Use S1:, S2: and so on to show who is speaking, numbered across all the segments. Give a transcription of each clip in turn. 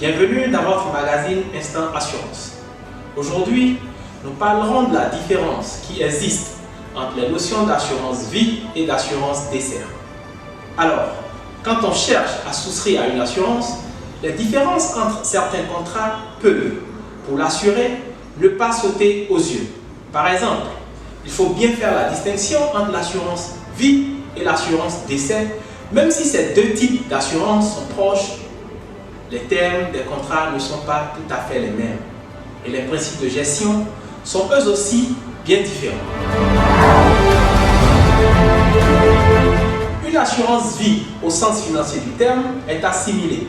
S1: Bienvenue dans votre magazine Instant Assurance. Aujourd'hui, nous parlerons de la différence qui existe entre les notions d'assurance vie et d'assurance décès. Alors, quand on cherche à souscrire à une assurance, les différences entre certains contrats peuvent, pour l'assurer, ne pas sauter aux yeux. Par exemple, il faut bien faire la distinction entre l'assurance vie et l'assurance décès, même si ces deux types d'assurance sont proches, les termes des contrats ne sont pas tout à fait les mêmes et les principes de gestion sont eux aussi bien différents. Une assurance vie au sens financier du terme est assimilée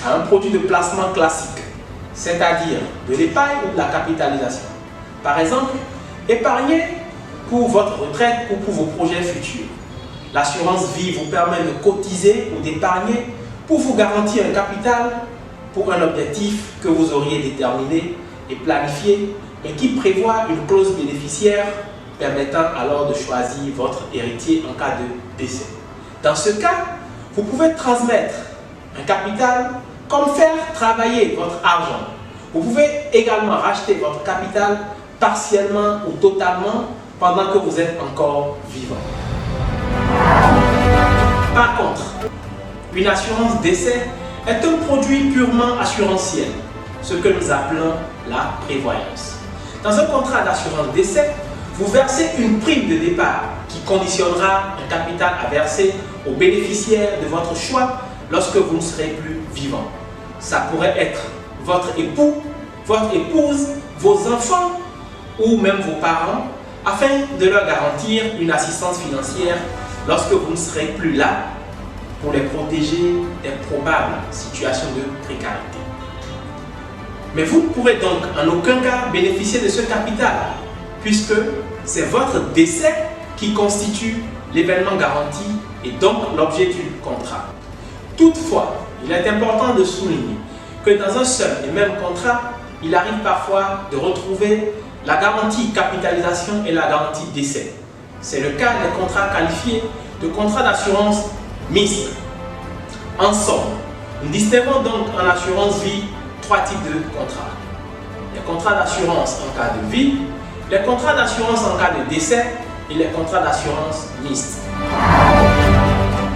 S1: à un produit de placement classique, c'est-à-dire de l'épargne ou de la capitalisation. Par exemple, épargner pour votre retraite ou pour vos projets futurs. L'assurance vie vous permet de cotiser ou d'épargner pour vous garantir un capital pour un objectif que vous auriez déterminé et planifié, mais qui prévoit une clause bénéficiaire permettant alors de choisir votre héritier en cas de décès. Dans ce cas, vous pouvez transmettre un capital comme faire travailler votre argent. Vous pouvez également racheter votre capital partiellement ou totalement pendant que vous êtes encore vivant. Par contre, une assurance décès est un produit purement assurantiel, ce que nous appelons la prévoyance. Dans un contrat d'assurance décès, vous versez une prime de départ qui conditionnera un capital à verser aux bénéficiaires de votre choix lorsque vous ne serez plus vivant. Ça pourrait être votre époux, votre épouse, vos enfants ou même vos parents, afin de leur garantir une assistance financière lorsque vous ne serez plus là pour les protéger des probables situations de précarité. Mais vous ne pourrez donc en aucun cas bénéficier de ce capital, puisque c'est votre décès qui constitue l'événement garanti et donc l'objet du contrat. Toutefois, il est important de souligner que dans un seul et même contrat, il arrive parfois de retrouver la garantie capitalisation et la garantie décès. C'est le cas des contrats qualifiés de contrats d'assurance mixte. En somme, nous distinguons donc en assurance vie trois types de contrats. Les contrats d'assurance en cas de vie, les contrats d'assurance en cas de décès et les contrats d'assurance mixte.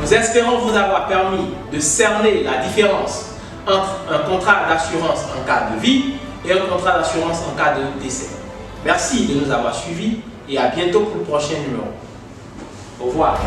S1: Nous espérons vous avoir permis de cerner la différence entre un contrat d'assurance en cas de vie et un contrat d'assurance en cas de décès. Merci de nous avoir suivis et à bientôt pour le prochain numéro. Au revoir.